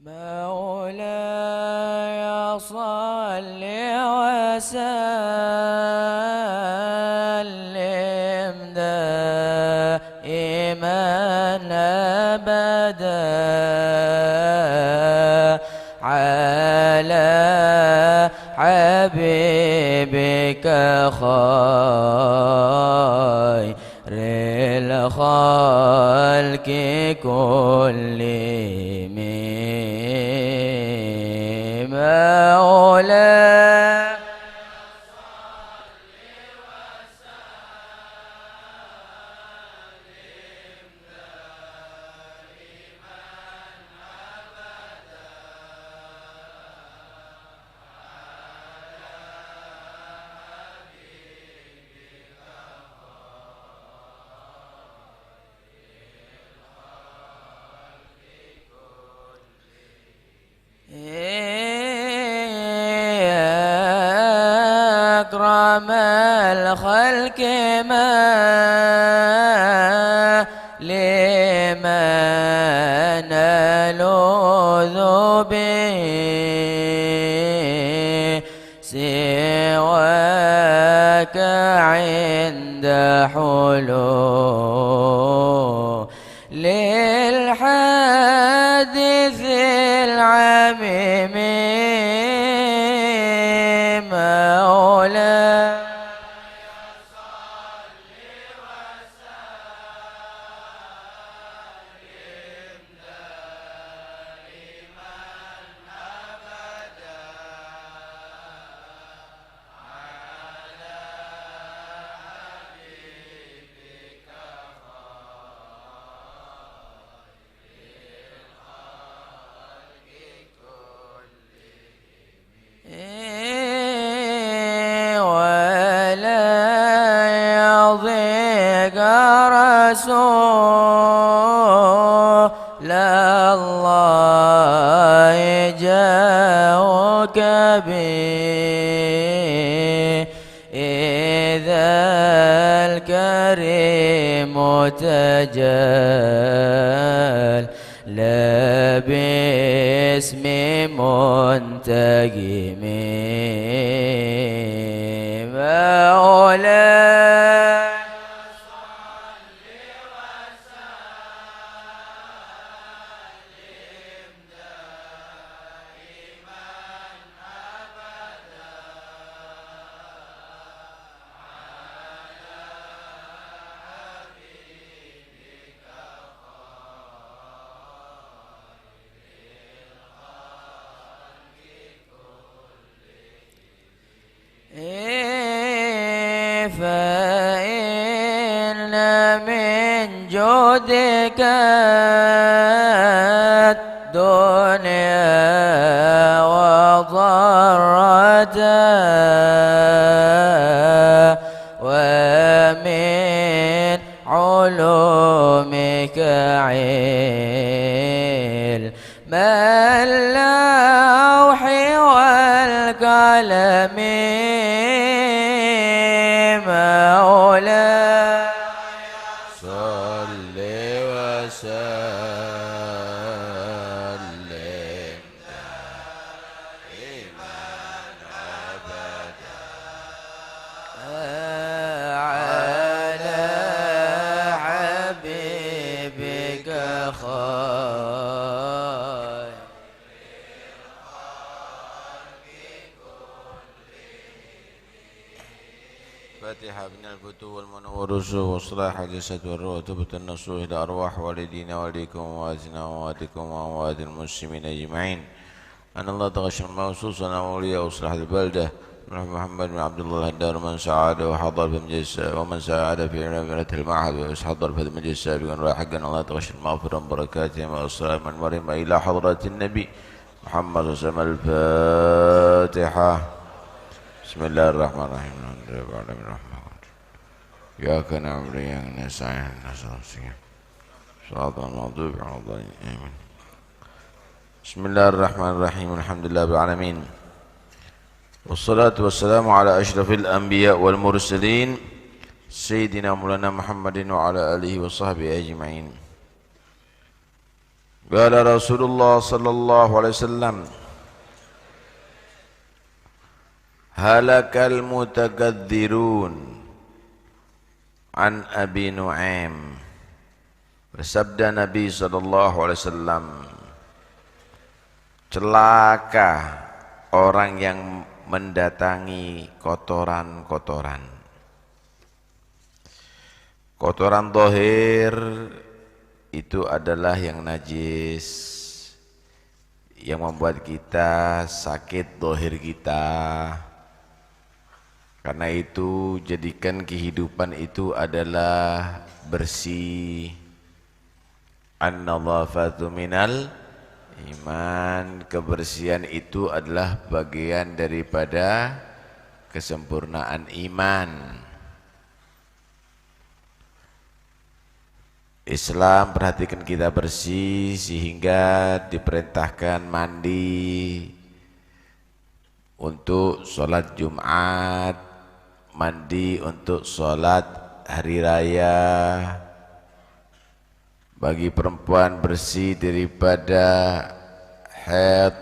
مولاي صل وسلم دائما أبدا على حبيبك خير الخلق كلهم مولاي أكرم الخلق ما لمن نلوذ به سواك عند حلول للحادث العميم مولاي رسول الله جاءك به إذا الكريم تجل لا باسم منتجم مولاي فإن من جودك الدنيا وضرتها ومن علومك علم اللوح والقلم مولاي صل وسلم دائما أبدا على حبيبك خير فاتحة من الفتوح والمنور الرسول وصلاح الجسد والروح تبت النصوح إلى أرواح والدينا والديكم وواتنا وواتكم وأموات المسلمين أجمعين أن الله تغشم موصوصنا وولياء وصلاح البلدة محمد بن عبد الله الدار من سعاد وحضر في مجلس ومن ساعد في عمرة المعهد وحضر في المجلس سابقا راحقا الله تغشم مغفرا بركاتهم والسلام من مريم إلى حضرة النبي محمد صلى الله عليه وسلم الفاتحة بسم الله الرحمن الرحيم الحمد لله رب العالمين الرحمن الرحيم إياك نعبد وإياك نستعين اهدنا الصراط المستقيم صراط المغضوب عليهم ولا الضالين آمين بسم الله الرحمن الرحيم الحمد لله رب العالمين والصلاة والسلام على أشرف الأنبياء والمرسلين سيدنا مولانا محمد وعلى آله وصحبه أجمعين Qala Rasulullah sallallahu alaihi wasallam, halakal mutakadzirun. An Abi Nu'aim, bersabda Nabi sallallahu alaihi wasallam, celaka orang yang mendatangi kotoran-kotoran. Kotoran zahir itu adalah yang najis, yang membuat kita sakit zahir kita. Karena itu jadikan kehidupan itu adalah bersih. An-nadhafatu minal iman. Kebersihan itu adalah bagian daripada kesempurnaan iman. Islam perhatikan kita bersih sehingga diperintahkan mandi untuk sholat Jumat, mandi untuk sholat hari raya. Bagi perempuan bersih daripada haid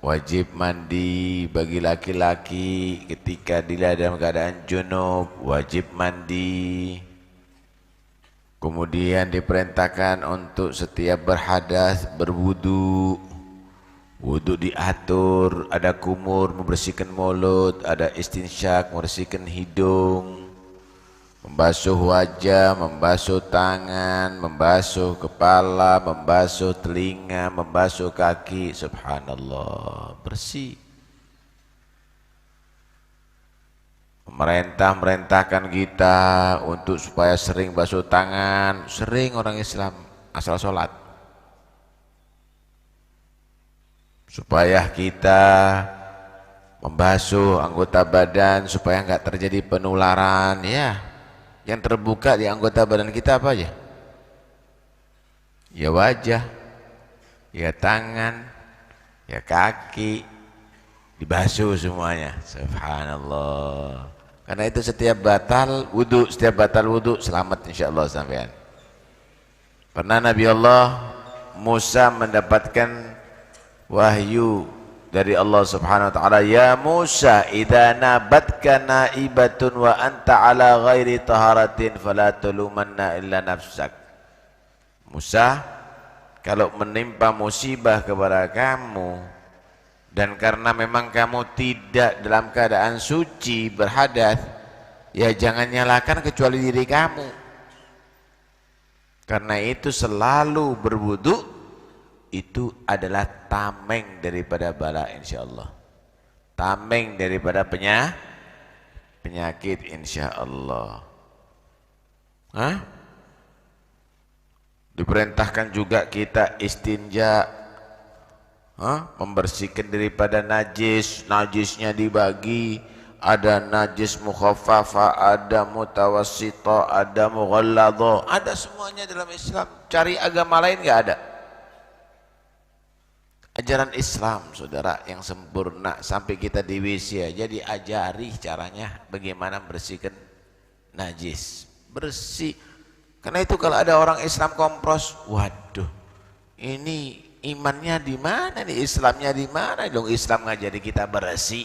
wajib mandi. Bagi laki-laki ketika dia dalam keadaan junub wajib mandi. Kemudian diperintahkan untuk setiap berhadas berwudu. Wudu diatur, ada kumur membersihkan mulut, ada istinsyak membersihkan hidung, membasuh wajah, membasuh tangan, membasuh kepala, membasuh telinga, membasuh kaki. Subhanallah, bersih. Pemerintah merintahkan kita untuk supaya sering basuh tangan. Sering orang Islam asal sholat, supaya kita membasuh anggota badan supaya enggak terjadi penularan. Ya, yang terbuka di anggota badan kita apa aja? Ya wajah, ya tangan, ya kaki, dibasuh semuanya. Subhanallah. Karena itu setiap batal wudu selamat insyaallah sampean. Pernah Nabi Allah Musa mendapatkan wahyu dari Allah Subhanahu wa taala, ya Musa idza nabatka naibatun wa anta ala ghairi taharatin fala tulumanna illa nafsak. Musa, kalau menimpa musibah kepada kamu dan karena memang kamu tidak dalam keadaan suci berhadas, ya jangan nyalakan kecuali diri kamu. Karena itu selalu berwudu itu adalah tameng daripada bala insyaallah. Tameng daripada penyakit insyaallah. Diperintahkan juga kita istinja, membersihkan daripada najis. Najisnya dibagi, ada najis mukhaffafah, ada mutawassithah, ada mughalladzah, ada semuanya dalam Islam. Cari agama lain enggak ada. Ajaran Islam saudara yang sempurna, sampai kita di WC aja diajari caranya bagaimana membersihkan najis. Bersih. Karena itu kalau ada orang Islam kompros, waduh, ini imannya di mana nih, Islamnya di mana dong? Islam ngajari kita bersih.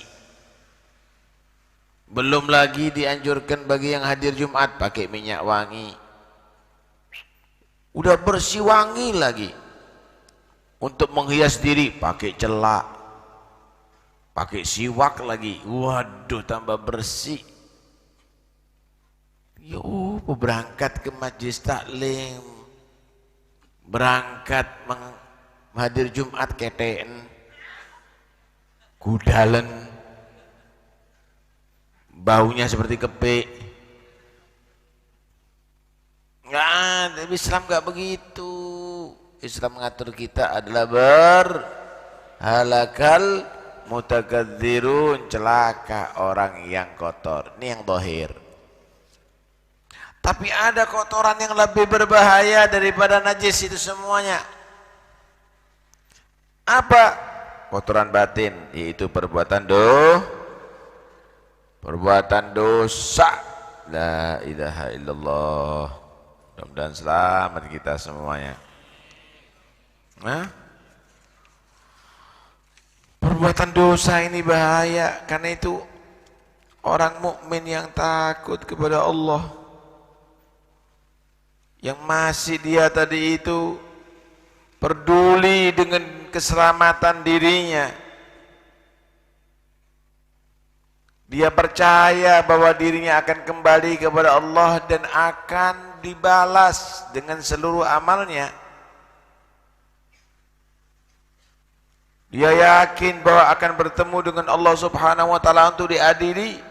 Belum lagi dianjurkan bagi yang hadir Jumat pakai minyak wangi. Udah bersih wangi lagi. Untuk menghias diri pakai celak, pakai siwak lagi. Waduh, tambah bersih. Yo, berangkat ke majelis taklim, berangkat hadir Jumat KTN, gudalen, baunya seperti kepik. Nggak, Islam nggak begitu. Islam mengatur kita adalah halakal mutakadzirun, celaka orang yang kotor. Ini yang zahir. Tapi ada kotoran yang lebih berbahaya daripada najis itu semuanya. Apa? Kotoran batin, yaitu perbuatan dosa. La ilaha illallah. Mudah-mudahan selamat kita semuanya. Nah, perbuatan dosa ini bahaya. Karena itu orang mukmin yang takut kepada Allah, yang masih dia tadi itu peduli dengan keselamatan dirinya, dia percaya bahwa dirinya akan kembali kepada Allah dan akan dibalas dengan seluruh amalnya. Dia yakin bahwa akan bertemu dengan Allah Subhanahu wa taala untuk diadili.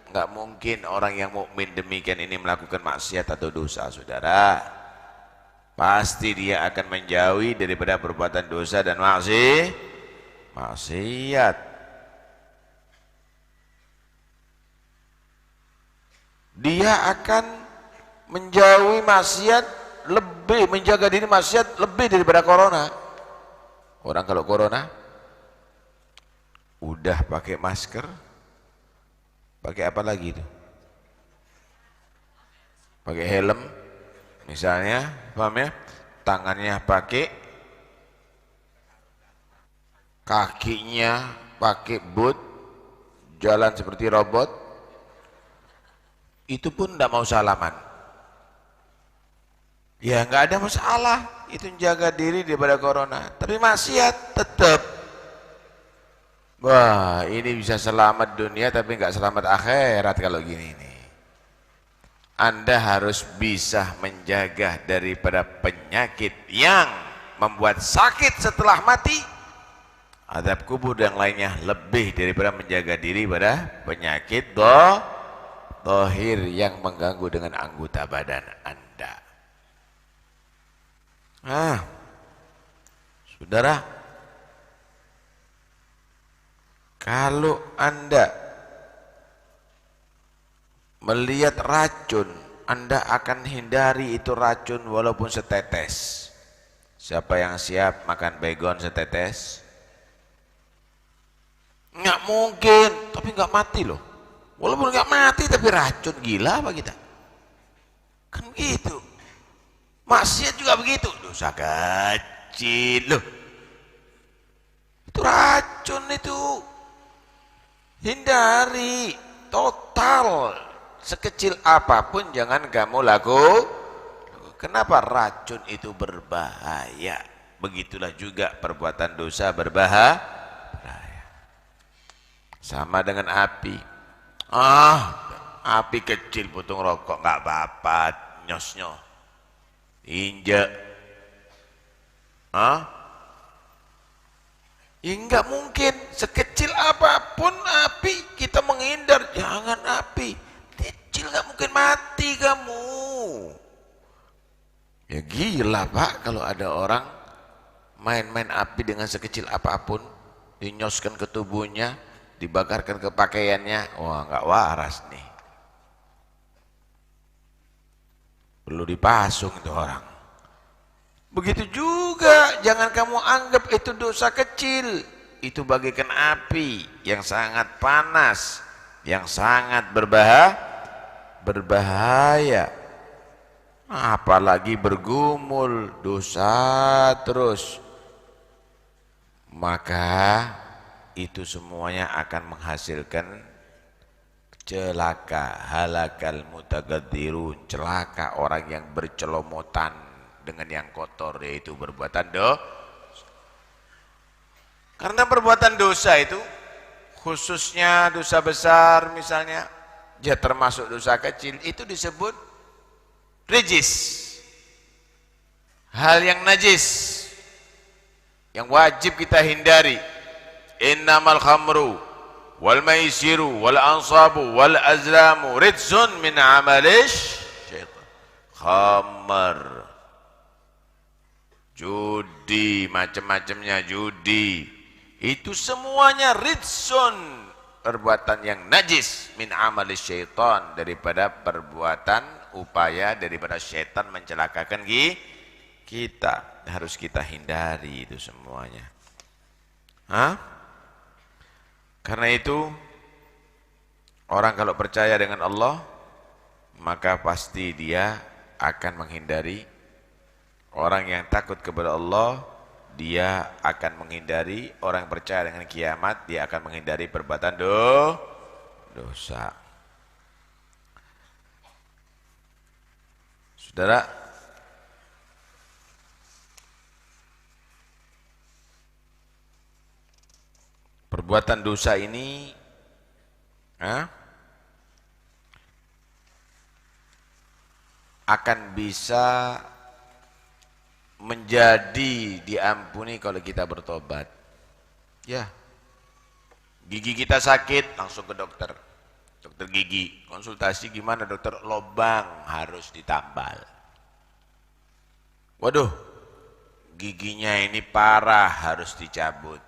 Enggak mungkin orang yang mukmin demikian ini melakukan maksiat atau dosa, Saudara. Pasti dia akan menjauhi daripada perbuatan dosa dan maksiat. Dia akan menjauhi maksiat lebih, menjaga diri maksiat lebih daripada corona. Orang kalau corona udah pakai masker, pakai apa lagi itu? Pakai helm misalnya, paham ya? Tangannya pakai, kakinya pakai boot, jalan seperti robot. Itu pun tidak mau salaman. Ya nggak ada masalah, itu menjaga diri daripada corona. Tapi maksiat tetap. Wah, ini bisa selamat dunia tapi nggak selamat akhirat kalau gini nih. Anda harus bisa menjaga daripada penyakit yang membuat sakit setelah mati, azab kubur dan lainnya, lebih daripada menjaga diri pada penyakit dohir yang mengganggu dengan anggota badan Anda. Saudara, kalau Anda melihat racun, Anda akan hindari itu racun walaupun setetes. Siapa yang siap makan baygon setetes? Nggak mungkin, tapi nggak mati loh. Walaupun nggak mati tapi racun, gila apa kita? Kan gitu. Maksiat juga begitu, dosa kecil loh. Itu racun itu. Hindari total, sekecil apapun jangan kamu lakukan. Kenapa? Racun itu berbahaya. Begitulah juga perbuatan dosa berbahaya. Sama dengan api. Api kecil potong rokok nggak apa-apa, nyos-nyos, injek. Ya nggak mungkin, sekecil apapun api kita menghindar. Jangan api kecil, nggak mungkin mati kamu. Ya gila Pak kalau ada orang main-main api dengan sekecil apapun, dinyoskan ke tubuhnya, dibakarkan ke pakaiannya. Wah, nggak waras nih, perlu dipasung itu orang. Begitu juga, jangan kamu anggap itu dosa kecil. Itu bagaikan api yang sangat panas, yang sangat berbahaya. Apalagi bergumul dosa terus, maka itu semuanya akan menghasilkan celaka. Halakal mutagadirun, celaka orang yang bercelomotan dengan yang kotor, yaitu perbuatan dosa. Karena perbuatan dosa itu, khususnya dosa besar misalnya, ya termasuk dosa kecil, itu disebut rijis, hal yang najis, yang wajib kita hindari. Innamal khamru wal maisiru wal ansabu wal azlamu rijsun min amalish syaitan. Khamar, judi, macam-macamnya judi, itu semuanya rijsun, perbuatan yang najis, min amalis syaitan, daripada perbuatan upaya daripada syaitan mencelakakan kita. Harus kita hindari itu semuanya. Karena itu orang kalau percaya dengan Allah, maka pasti dia akan menghindari. Orang yang takut kepada Allah dia akan menghindari, orang yang percaya dengan kiamat, dia akan menghindari perbuatan dosa. Saudara, perbuatan dosa ini akan bisa menjadi diampuni kalau kita bertobat. Ya, gigi kita sakit, langsung ke dokter. Dokter gigi, konsultasi gimana dokter? Lobang harus ditambal. Waduh, giginya ini parah, harus dicabut.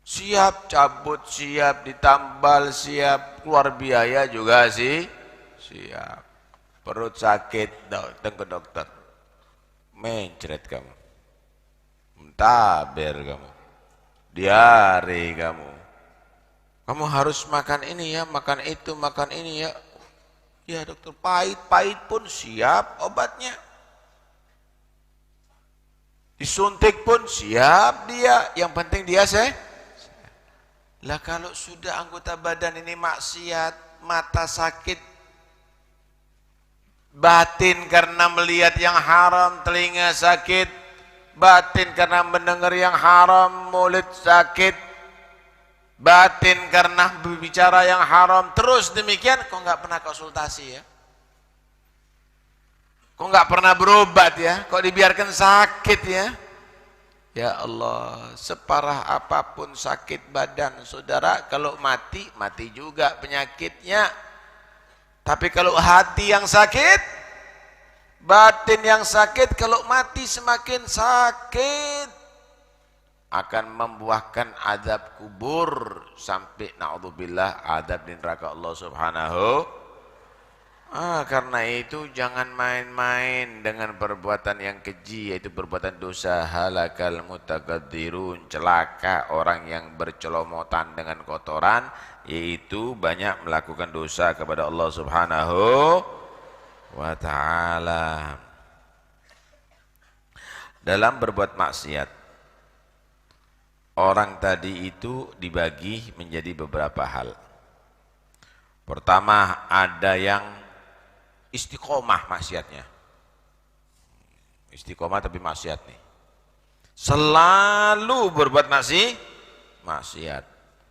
Siap cabut, siap ditambal, siap keluar biaya juga sih. Siap. Perut sakit, datang ke dokter. Mencret kamu. Mentaber kamu. Diare kamu. Kamu harus makan ini ya, makan itu, makan ini ya. Ya dokter, pahit pun siap obatnya. Disuntik pun siap dia, yang penting dia Lah kalau sudah anggota badan ini maksiat, mata sakit, batin karena melihat yang haram, telinga sakit, batin karena mendengar yang haram, mulut sakit, batin karena berbicara yang haram, terus demikian, kok nggak pernah konsultasi ya? Kok nggak pernah berobat ya? Kok dibiarkan sakit ya? Ya Allah, separah apapun sakit badan saudara, kalau mati, mati juga penyakitnya. Tapi kalau hati yang sakit, batin yang sakit, kalau mati semakin sakit, akan membuahkan azab kubur sampai naudzubillah azab di neraka Allah Subhanahu. Karena itu jangan main-main dengan perbuatan yang keji, yaitu perbuatan dosa. Halakal mutakadzirun, celaka orang yang bercelomotan dengan kotoran, yaitu banyak melakukan dosa kepada Allah Subhanahu wa ta'ala. Dalam berbuat maksiat, orang tadi itu dibagi menjadi beberapa hal. Pertama, ada yang istiqomah maksiatnya. Istiqomah tapi maksiat nih. Selalu berbuat maksiat.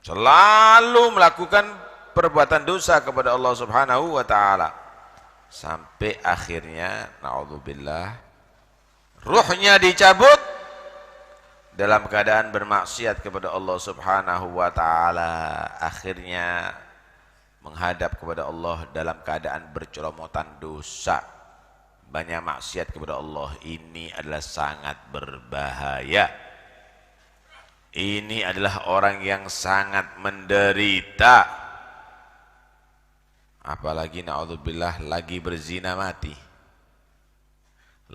Selalu melakukan perbuatan dosa kepada Allah Subhanahu wa ta'ala. Sampai akhirnya, naudzubillah, ruhnya dicabut dalam keadaan bermaksiat kepada Allah Subhanahu wa ta'ala. Akhirnya menghadap kepada Allah dalam keadaan bercelomotan dosa, banyak maksiat kepada Allah. Ini adalah sangat berbahaya. Ini adalah orang yang sangat menderita. Apalagi naudzubillah lagi berzina mati,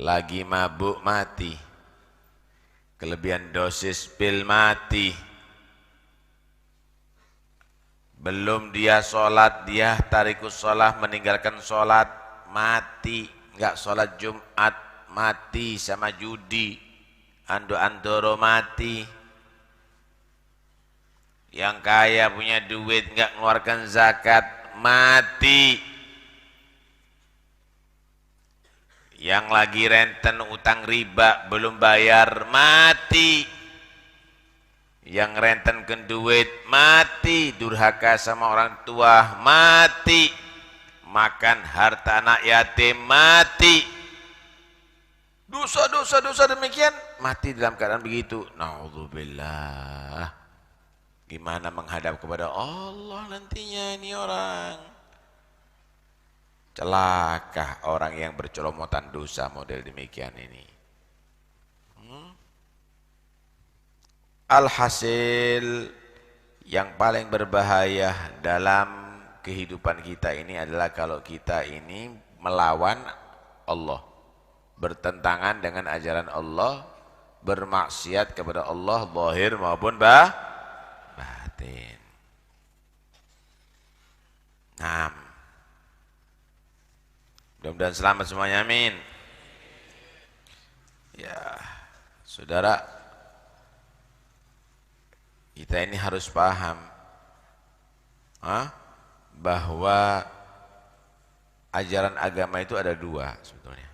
lagi mabuk mati, kelebihan dosis pil mati. Belum dia sholat, dia tarikus sholat, meninggalkan sholat, mati. Enggak sholat Jumat, mati. Sama judi, ando-andoro, mati. Yang kaya punya duit, enggak mengeluarkan zakat, mati. Yang lagi renten utang riba, belum bayar, mati. Yang rentenkan duit, mati. Durhaka sama orang tua, mati. Makan harta anak yatim, mati. Dosa demikian, mati dalam keadaan begitu. Naudzubillah. Gimana menghadap kepada Allah nantinya ini orang? Celaka orang yang bercelomotan dosa model demikian ini. Alhasil, yang paling berbahaya dalam kehidupan kita ini adalah kalau kita ini melawan Allah, bertentangan dengan ajaran Allah, bermaksiat kepada Allah zahir maupun batin. Mudah-mudahan selamat semuanya, amin. Ya, Saudara, kita ini harus paham bahwa ajaran agama itu ada dua sebetulnya.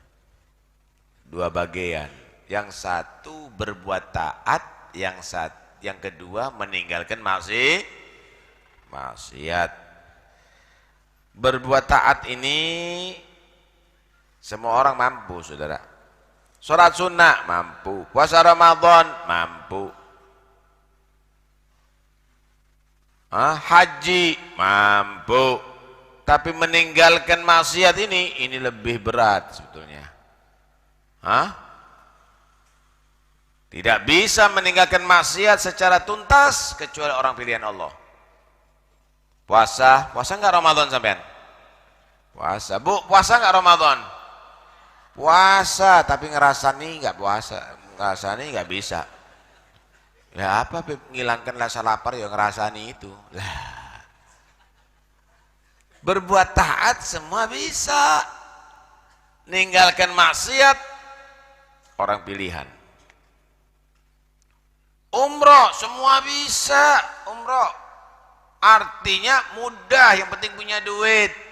Dua bagian. Yang satu berbuat taat, yang kedua meninggalkan maksiat. Berbuat taat ini semua orang mampu, saudara. Sholat sunnah mampu, puasa Ramadan mampu, haji mampu. Tapi meninggalkan maksiat ini lebih berat sebetulnya. Tidak bisa meninggalkan maksiat secara tuntas kecuali orang pilihan Allah. Puasa enggak Ramadan sampean? Puasa, Bu, puasa enggak Ramadan? Puasa, tapi ngerasani enggak puasa, ngerasani enggak bisa. Ya apa menghilangkan rasa lapar ya ngerasani itu. Lah. Berbuat taat semua bisa. Ninggalkan maksiat orang pilihan. Umroh semua bisa, umroh. Artinya mudah, yang penting punya duit.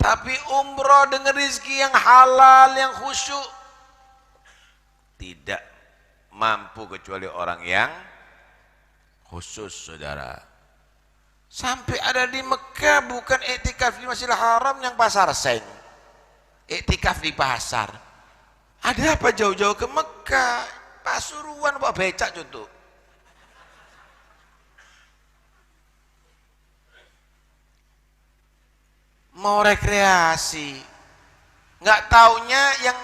Tapi umroh dengan rezeki yang halal, yang khusyuk, tidak mampu kecuali orang yang khusus, saudara. Sampai ada di Mekah bukan iktikaf di Masjidil Haram yang pasar seng. Iktikaf di pasar. Ada apa jauh-jauh ke Mekah? Pasuruan bawa becak contoh. Mau rekreasi, nggak taunya yang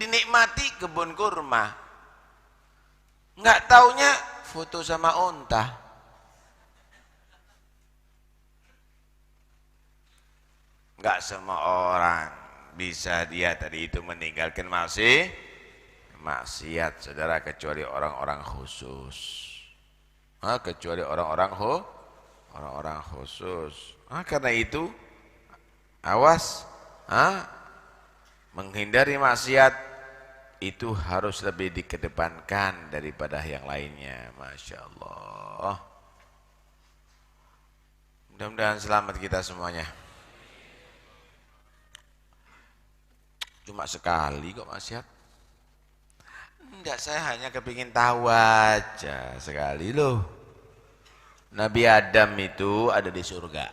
dinikmati kebun kurma, nggak taunya foto sama unta. Nggak semua orang bisa dia tadi itu meninggalkan maksiat, saudara, kecuali orang-orang khusus. Kecuali orang-orang khusus. Karena itu awas, menghindari maksiat itu harus lebih dikedepankan daripada yang lainnya. Masya Allah. Mudah-mudahan selamat kita semuanya. Cuma sekali kok maksiat. Enggak, saya hanya kepingin tahu aja sekali loh. Nabi Adam itu ada di surga.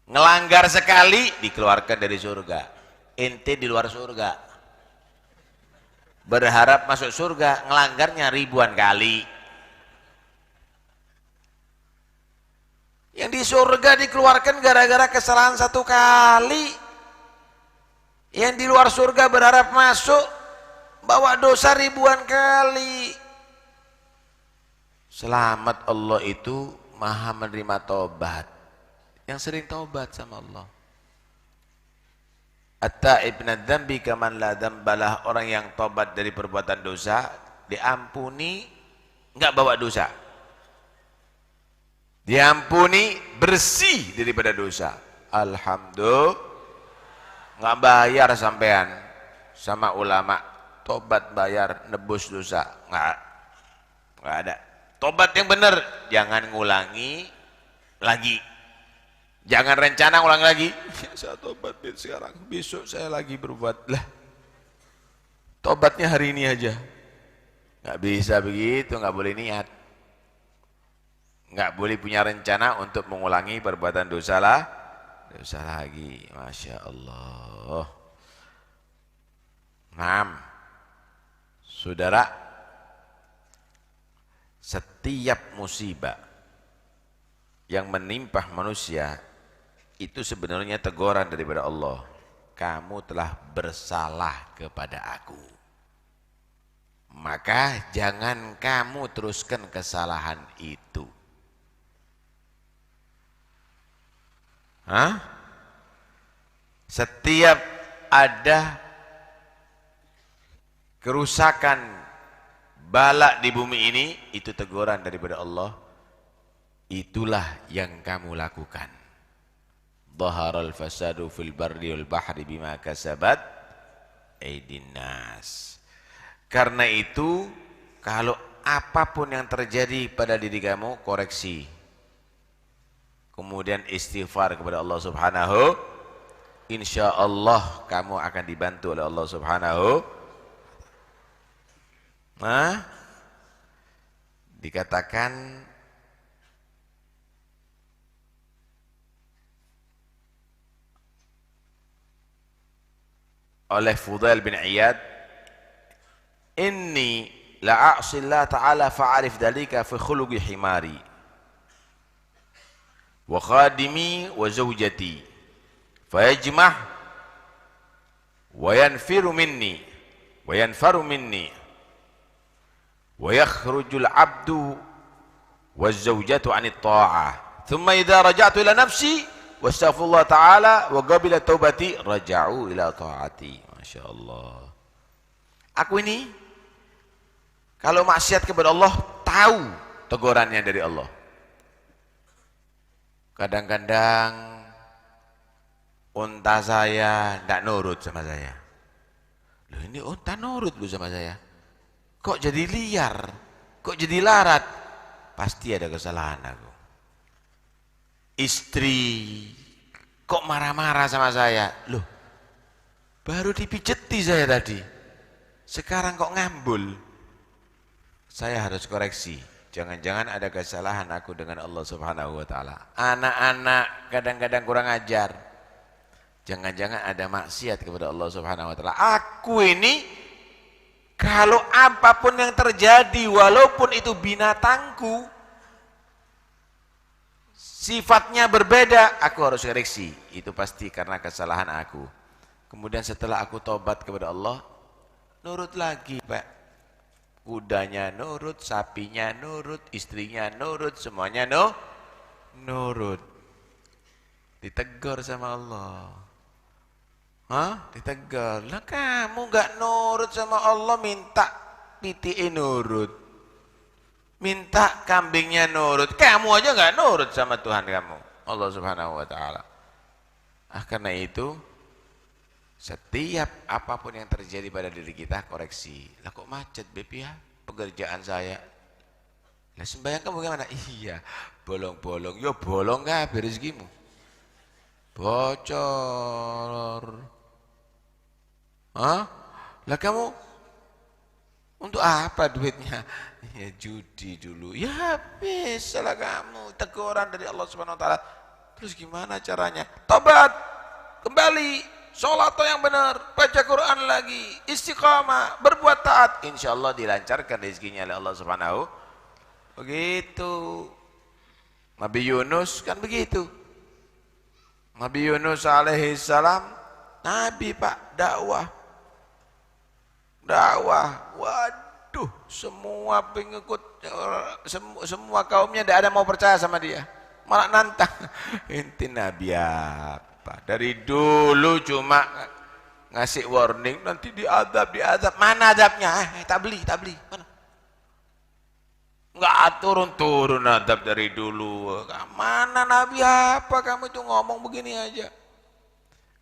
Ngelanggar sekali dikeluarkan dari surga. Ente di luar surga. Berharap masuk surga, ngelanggarnya ribuan kali. Yang di surga dikeluarkan gara-gara kesalahan satu kali. Yang di luar surga berharap masuk, bawa dosa ribuan kali. Selamat Allah itu maha menerima tobat, yang sering tobat sama Allah. At-ta'ib min adz-dzambi kaman la dzambalah, orang yang tobat dari perbuatan dosa diampuni, enggak bawa dosa. Diampuni, bersih daripada dosa. Alhamdulillah. Enggak bayar sampean sama ulama. Tobat bayar nebus dosa, enggak ada. Tobat yang benar, jangan ngulangi lagi, jangan rencana ulang lagi. Ya, saya tobat sekarang, besok saya lagi berbuat. Lah, tobatnya hari ini aja, nggak bisa begitu, nggak boleh niat, nggak boleh punya rencana untuk mengulangi perbuatan dosa lagi. Masya Allah. 6. Saudara, setiap musibah yang menimpa manusia itu sebenarnya teguran daripada Allah. Kamu telah bersalah kepada aku, maka jangan kamu teruskan kesalahan itu. Setiap ada kerusakan, bala di bumi ini, itu teguran daripada Allah. Itulah yang kamu lakukan. Dhaharal fasadu fil barri wal bahri bima kasabat aydin nas. Karena itu kalau apapun yang terjadi pada diri kamu, koreksi. Kemudian istighfar kepada Allah Subhanahu. Insya Allah kamu akan dibantu oleh Allah Subhanahu. Dikatakan oleh Fudail bin Iyad, inni la'asi Allah ta'ala fa'arif dalika fi khuluqi himari wa khadimi wa zawjati fayajmah wa yanfiru minni wa yanfaru minni wa yakhrujul abdu wa zawjatu anit ta'ah thumma idha raja'tu ila nafsi wa astaghfirullah ta'ala wa qabila taubati raja'u ila ta'ati. Masya Allah. Aku ini kalau maksiat kepada Allah tahu tegurannya dari Allah. Kadang-kadang unta saya tidak nurut sama saya. Loh, ini unta nurut lu sama saya. Kok jadi liar? Kok jadi larat? Pasti ada kesalahan aku. Istri kok marah-marah sama saya. Loh, baru dipijeti saya tadi. Sekarang kok ngambul. Saya harus koreksi. Jangan-jangan ada kesalahan aku dengan Allah Subhanahu wa taala. Anak-anak kadang-kadang kurang ajar. Jangan-jangan ada maksiat kepada Allah Subhanahu wa taala. Aku ini kalau apapun yang terjadi, walaupun itu binatangku, sifatnya berbeda, aku harus koreksi. Itu pasti karena kesalahan aku. Kemudian setelah aku tobat kepada Allah, nurut lagi, Pak. Kudanya nurut, sapinya nurut, istrinya nurut, semuanya nurut. Ditegur sama Allah. Ditegur. Lah kamu gak nurut sama Allah, minta pitiin nurut. Minta kambingnya nurut. Kamu aja gak nurut sama Tuhan kamu, Allah Subhanahu wa taala. Karena itu setiap apapun yang terjadi pada diri kita, koreksi. Lah kok macet Beb ya pekerjaan saya? Lah sembahyang kamu bagaimana? Iya, bolong-bolong. Yo bolong kabeh rezekimu. Bocor. Lah kamu untuk apa duitnya? Ya judi dulu. Ya habis salah kamu, teguran dari Allah Subhanahu wa taala. Terus gimana caranya? Tobat, kembali. Sholat yang benar, baca Quran lagi, istiqamah, berbuat taat, insya Allah dilancarkan rezekinya oleh Allah Subhanahu. Begitu. Nabi Yunus kan begitu. Nabi Yunus alaihi salam, Nabi Pak, dakwah. Waduh, semua pengikut, semua kaumnya tidak ada mau percaya sama dia. Malah nantang. Inti Nabi apa? Dari dulu cuma ngasih warning, nanti diadab. Mana adabnya? Tak beli. Mana? Enggak turun adab dari dulu. Mana Nabi apa? Kamu itu ngomong begini aja.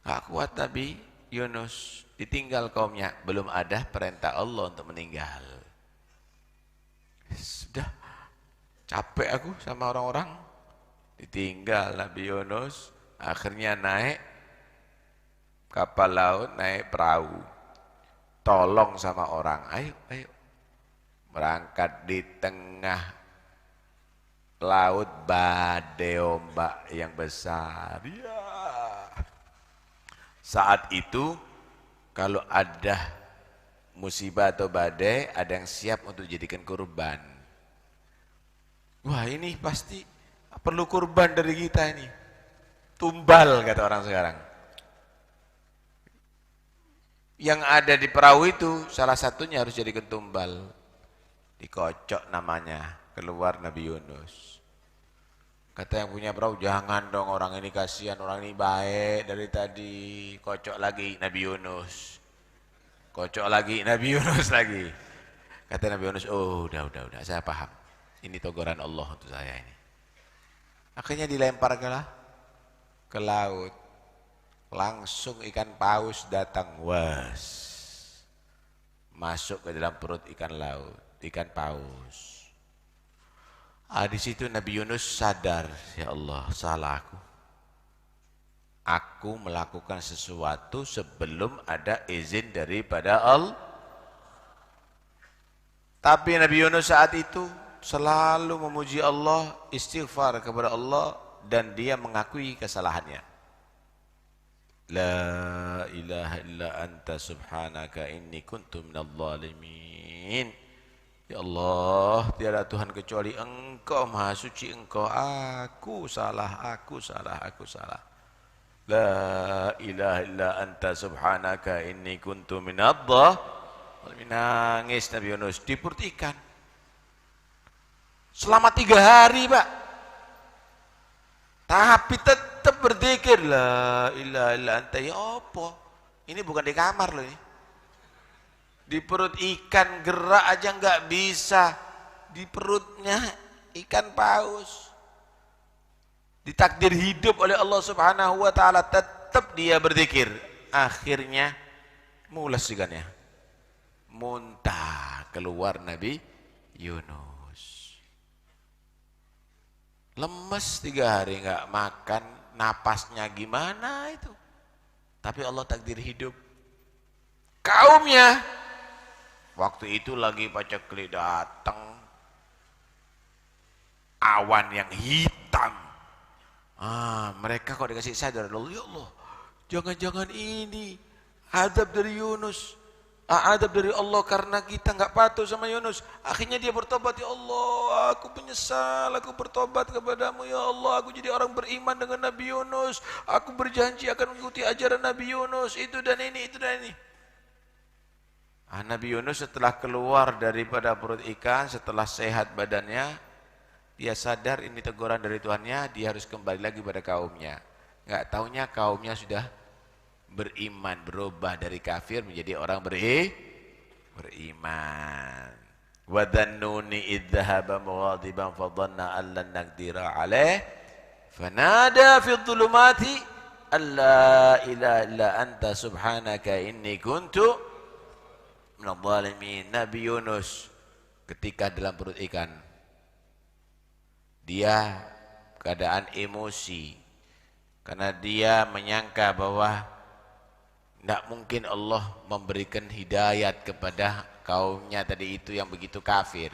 Enggak kuat Nabi Yunus, ditinggal kaumnya. Belum ada perintah Allah untuk meninggal. Sudah capek aku sama orang-orang. Ditinggal Nabi Yunus. Akhirnya naik kapal laut, naik perahu, tolong sama orang, ayo berangkat. Di tengah laut badai ombak yang besar ya. Saat itu kalau ada musibah atau badai, ada yang siap untuk jadikan kurban. Wah, ini pasti perlu kurban dari kita ini. Tumbal kata orang sekarang. Yang ada di perahu itu salah satunya harus jadikan tumbal. Dikocok namanya, keluar Nabi Yunus. Kata yang punya perahu, jangan dong, orang ini kasihan, orang ini baik dari tadi. Kocok lagi Nabi Yunus. Kocok lagi Nabi Yunus lagi. Kata Nabi Yunus, oh udah, saya paham. Ini teguran Allah untuk saya ini. Akhirnya dilempar ke laut. Langsung ikan paus datang. Was. masuk ke dalam perut ikan laut, ikan paus. Di situ Nabi Yunus sadar, ya Allah, salah aku. Aku melakukan sesuatu sebelum ada izin daripada Allah. Tapi Nabi Yunus saat itu selalu memuji Allah, istighfar kepada Allah, dan dia mengakui kesalahannya. La ilaha illa anta subhanaka inni kuntu minadh dhalimin. Ya Allah, tiada Tuhan kecuali Engkau, Maha Suci Engkau. Aku salah. La ilaha illa anta subhanaka inni kuntu minadh dhalimin. Nangis Nabi Yunus di perut ikan. Selama 3 hari, Pak. Tapi tetap berzikir, la ilaha illa anta. Ya apa? Ini bukan di kamar loh ini. Di perut ikan gerak aja nggak bisa. Di perutnya ikan paus. Ditakdir hidup oleh Allah Subhanahu wa taala, tetap dia berzikir. Akhirnya mules ikannya. Muntah keluar Nabi Yunus. Lemes 3 hari nggak makan, napasnya gimana itu? Tapi Allah takdir hidup. Kaumnya waktu itu lagi paceklik datang, awan yang hitam. Mereka kok dikasih sadar, ya Allah, jangan-jangan ini adab dari Yunus. Adab dari Allah karena kita nggak patuh sama Yunus. Akhirnya dia bertobat, ya Allah, aku menyesal, aku bertobat kepadamu, ya Allah, aku jadi orang beriman dengan Nabi Yunus. Aku berjanji akan mengikuti ajaran Nabi Yunus, itu dan ini. Nabi Yunus setelah keluar daripada perut ikan, setelah sehat badannya, dia sadar ini teguran dari Tuhannya, dia harus kembali lagi pada kaumnya. Nggak taunya kaumnya sudah beriman, berubah dari kafir menjadi orang beriman. Wa dhannuni idh dhahaba mughadiban fa dhanna an lan naqdira alaih fanada fi dhulumati alla ilaha illa anta subhanaka inni kuntu minadh dhalimin. Nabi Yunus ketika dalam perut ikan, dia keadaan emosi karena dia menyangka bahwa tidak mungkin Allah memberikan hidayat kepada kaumnya tadi itu yang begitu kafir.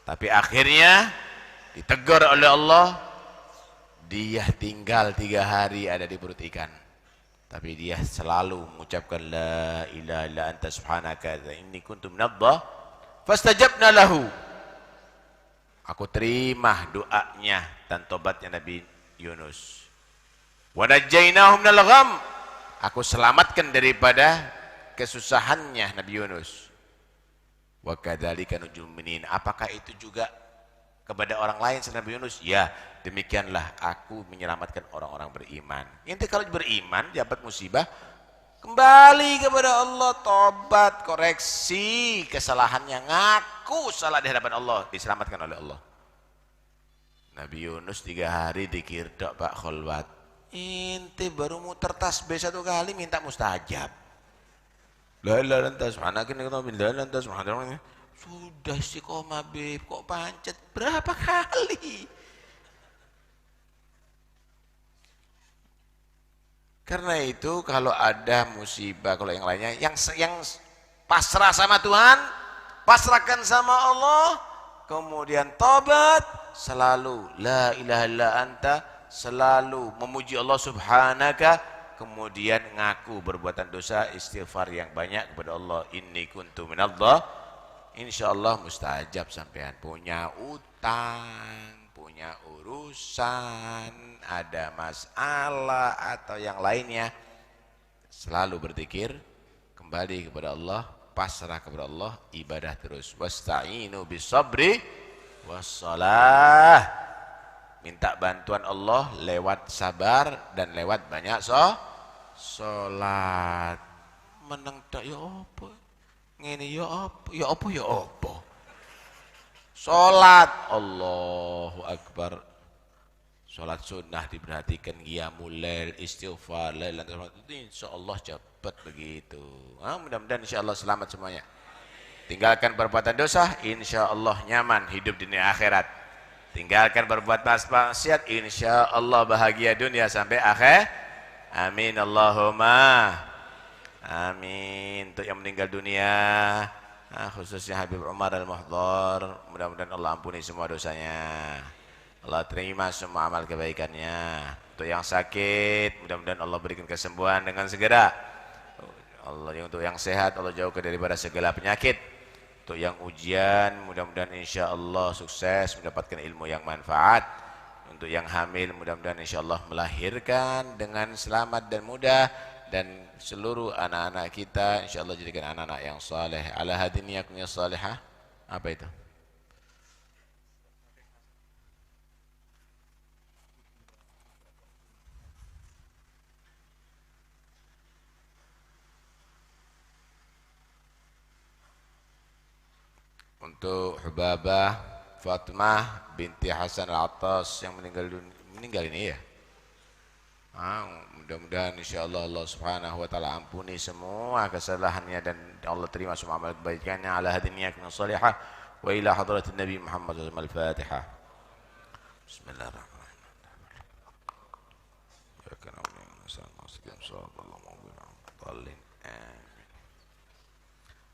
Tapi akhirnya ditegur oleh Allah, dia tinggal 3 hari ada di perut ikan. Tapi dia selalu mengucapkan la ilaha illa anta subhanaka inni kuntu minadh dhalimin. Fastajabna lahu. Aku terima doanya dan tobatnya Nabi Yunus. Wa najjaynahum minal gham. Aku selamatkan daripada kesusahannya Nabi Yunus. Wa kadzalika nunjil mu'minin. Apakah itu juga kepada orang lain selain Nabi Yunus? Ya, demikianlah aku menyelamatkan orang-orang beriman. Inti kalau beriman dapat musibah, kembali kepada Allah, tobat, koreksi kesalahannya, ngaku salah di hadapan Allah, diselamatkan oleh Allah. Nabi Yunus 3 hari dikir tok Pak kholwat. Inti baru muter tasbih 1 kali minta mustajab. La ilaha illa anta subhanaka inni kuntu minadh dhalimin. Sudah istiqomah beb, kok pancet berapa kali? Karena itu kalau ada musibah, kalau yang lainnya yang pasrah sama Tuhan, pasrahkan sama Allah, kemudian tobat, selalu la ilaha illa anta, selalu memuji Allah subhanaka, kemudian ngaku berbuatan dosa, istighfar yang banyak kepada Allah, inni kuntu minadh dhalimin. Insyaallah mustajab. Sampean punya utang, punya urusan, ada masalah atau yang lainnya, selalu berzikir, kembali kepada Allah, pasrah kepada Allah, ibadah terus. Wasta'inu bisabri wassalah. Minta bantuan Allah lewat sabar dan lewat banyak sholat. Meneng tak ya apa? Ngene ya apa? Sholat, Allahu Akbar. Sholat sunnah diperhatikan, qiyamul lail, istighfar, lailan, insyaallah jawab. cepat begitu. Mudah-mudahan insya Allah selamat semuanya. Tinggalkan perbuatan dosa, insya Allah nyaman hidup di dunia akhirat. Tinggalkan berbuat maksiat, insya Allah bahagia dunia sampai akhir. Amin Allahumma amin. Untuk yang meninggal dunia, khususnya Habib Umar Al-Muhdhar, mudah-mudahan Allah ampuni semua dosanya, Allah terima semua amal kebaikannya. Untuk yang sakit, mudah-mudahan Allah berikan kesembuhan dengan segera. Allah, untuk yang sehat, Allah jauhkan daripada segala penyakit. Untuk yang ujian, mudah-mudahan insya Allah sukses mendapatkan ilmu yang manfaat. Untuk yang hamil, mudah-mudahan insya Allah melahirkan dengan selamat dan mudah. Dan seluruh anak-anak kita insya Allah jadikan anak-anak yang saleh. Ala hadiniyakumnya salihah. Apa itu? Untuk Hubabah Fatimah binti Hasan Al-Attas yang meninggal ini ya. Mudah-mudahan insyaallah Allah Subhanahu wa taala ampuni semua kesalahannya dan Allah terima semua amal kebaikannya. Ala hadiniyakum salihah wa ila hadratin Nabi Muhammad sallallahu alaihi wasallam. Al-Fatihah. Bismillahirrahmanirrahim. Ya kana wa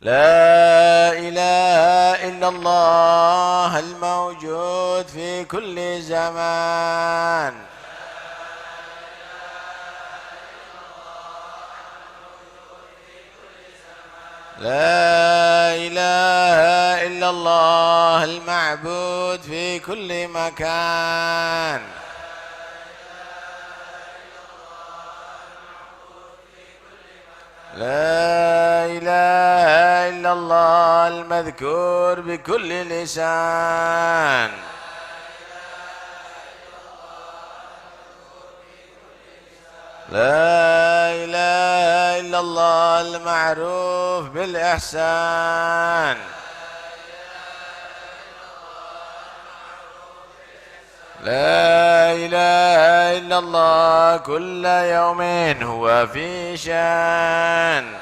لا إله إلا الله الموجود في كل زمان لا إله إلا الله المعبود في كل مكان لا إله إلا الله المذكور بكل لسان لا إله إلا الله المعروف بالإحسان لا إله إلا الله كل يوم هو في شان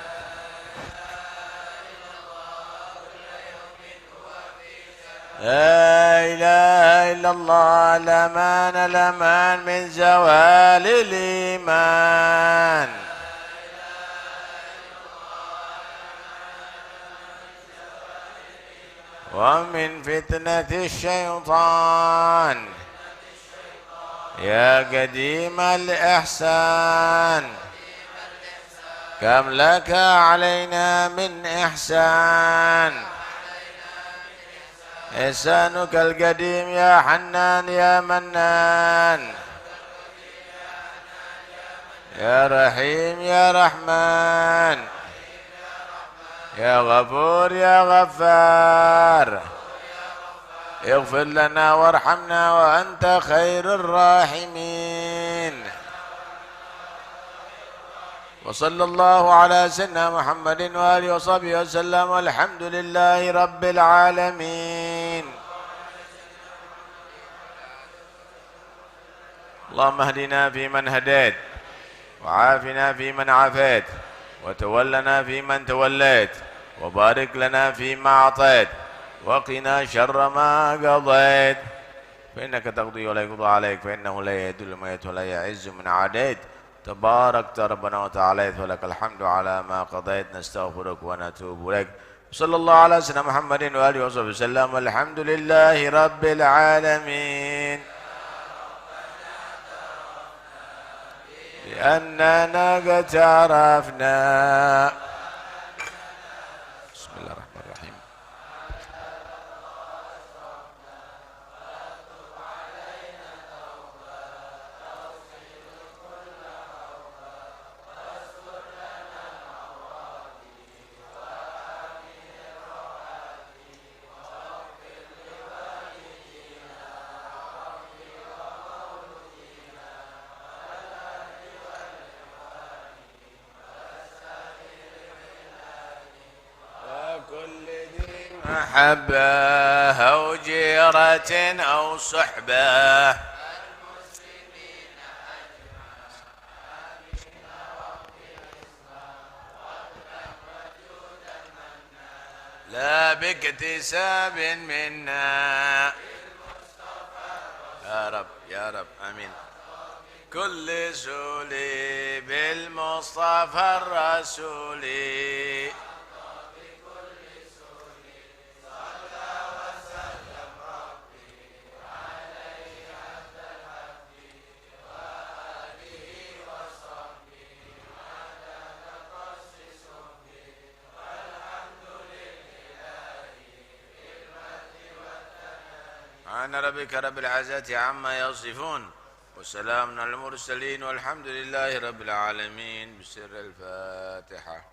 لا إله إلا الله الأمان من زوال الإيمان ومن فتنة الشيطان يا قديم الإحسان كم لك علينا من إحسان إحسانك القديم يا حنان يا منان يا رحيم يا رحمن يا غفور يا غفار اغفر لنا وارحمنا وأنت خير الراحمين وصلى الله على سيدنا محمد وآله وصحبه وسلم والحمد لله رب العالمين اللهم اهدنا فيمن هديت وعافنا فيمن عافيت وتولنا فيمن توليت وبارك لنا فيما أعطيت وقنا شر ما قضيت فإنك تقضي ولا يقضى عليك فإنه لا يذل من ولا يعز من عاديت تباركت ربنا وتعاليت ولك الحمد على ما قضيت نستغفرك ونتوب إليك صلى الله على سيدنا محمد وآله وصحبه وسلم والحمد لله رب العالمين لأننا قد عرفنا بسم الله الرحمن الرحيم محبة أو جيرة أو صحبة لا باكتساب منا يا رب يا رب آمين. كل سولي بالمصطفى الرسولي سبحان ربك رب العزة عما يصفون وسلام على المرسلين والحمد لله رب العالمين. بسر الفاتحة.